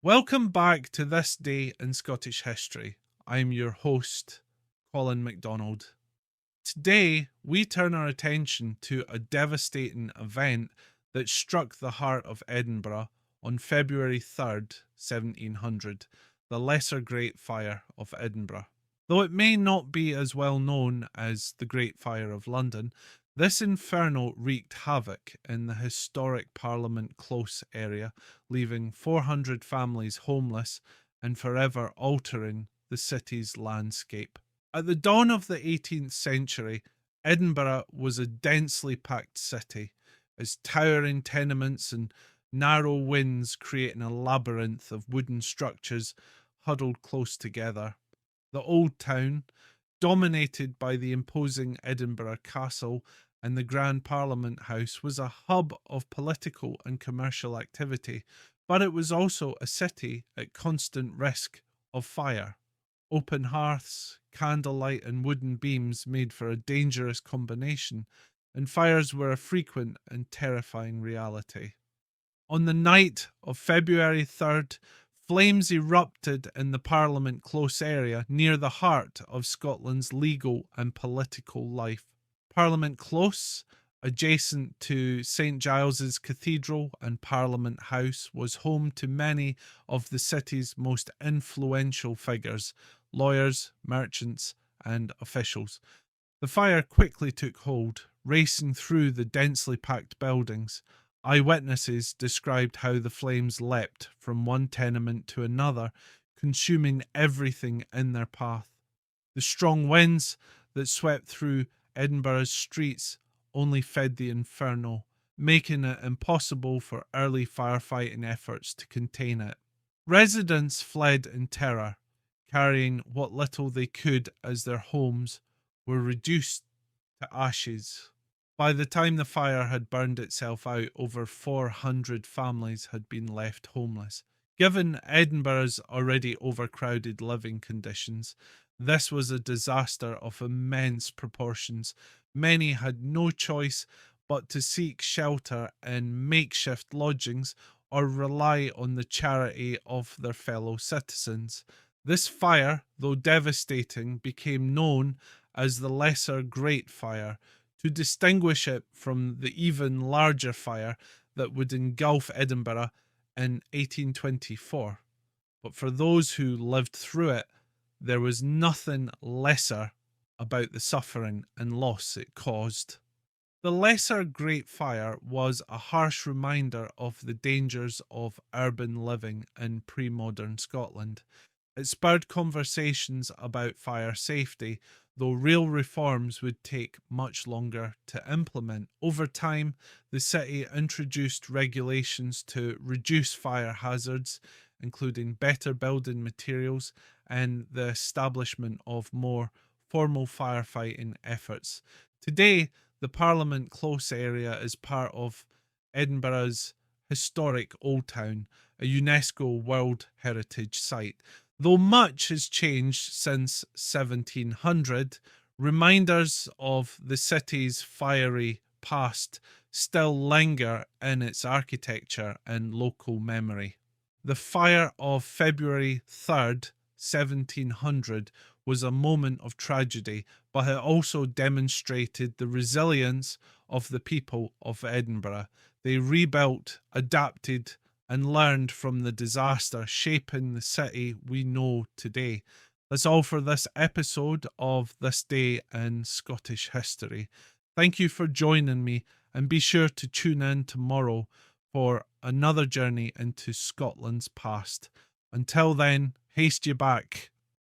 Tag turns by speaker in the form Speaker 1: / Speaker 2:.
Speaker 1: Welcome back to This Day in Scottish History. I'm your host, Colin MacDonald. Today, we turn our attention to a devastating event that struck the heart of Edinburgh on February 3rd, 1700, the Lesser Great Fire of Edinburgh. Though it may not be as well known as the Great Fire of London, this inferno wreaked havoc in the historic Parliament Close area, leaving 400 families homeless and forever altering the city's landscape. At the dawn of the 18th century, Edinburgh was a densely packed city, its towering tenements and narrow wynds creating a labyrinth of wooden structures huddled close together. The Old Town, dominated by the imposing Edinburgh Castle and the Grand Parliament House, was a hub of political and commercial activity, but it was also a city at constant risk of fire. Open hearths, candlelight, and wooden beams made for a dangerous combination, and fires were a frequent and terrifying reality. On the night of February 3rd, flames erupted in the Parliament Close area near the heart of Scotland's legal and political life. Parliament Close, adjacent to St Giles's Cathedral and Parliament House, was home to many of the city's most influential figures, lawyers, merchants, and officials. The fire quickly took hold, racing through the densely packed buildings. Eyewitnesses described how the flames leapt from one tenement to another, consuming everything in their path. The strong winds that swept through Edinburgh's streets only fed the inferno, making it impossible for early firefighting efforts to contain it. Residents fled in terror, carrying what little they could as their homes were reduced to ashes. By the time the fire had burned itself out, over 400 families had been left homeless. Given Edinburgh's already overcrowded living conditions, this was a disaster of immense proportions. Many had no choice but to seek shelter in makeshift lodgings or rely on the charity of their fellow citizens. This fire, though devastating, became known as the Lesser Great Fire, to distinguish it from the even larger fire that would engulf Edinburgh in 1824. But for those who lived through it, there was nothing lesser about the suffering and loss it caused. The Lesser Great Fire was a harsh reminder of the dangers of urban living in pre-modern Scotland. It spurred conversations about fire safety, though real reforms would take much longer to implement. Over time, the city introduced regulations to reduce fire hazards, including better building materials and the establishment of more formal firefighting efforts. Today, the Parliament Close area is part of Edinburgh's historic Old Town, a UNESCO World Heritage Site. Though much has changed since 1700, reminders of the city's fiery past still linger in its architecture and local memory. The fire of February 3rd, 1700 was a moment of tragedy, but it also demonstrated the resilience of the people of Edinburgh. They rebuilt, adapted, and learned from the disaster, shaping the city we know today. That's all for this episode of This Day in Scottish History. Thank you for joining me, and be sure to tune in tomorrow for another journey into Scotland's past. Until then, haste you back.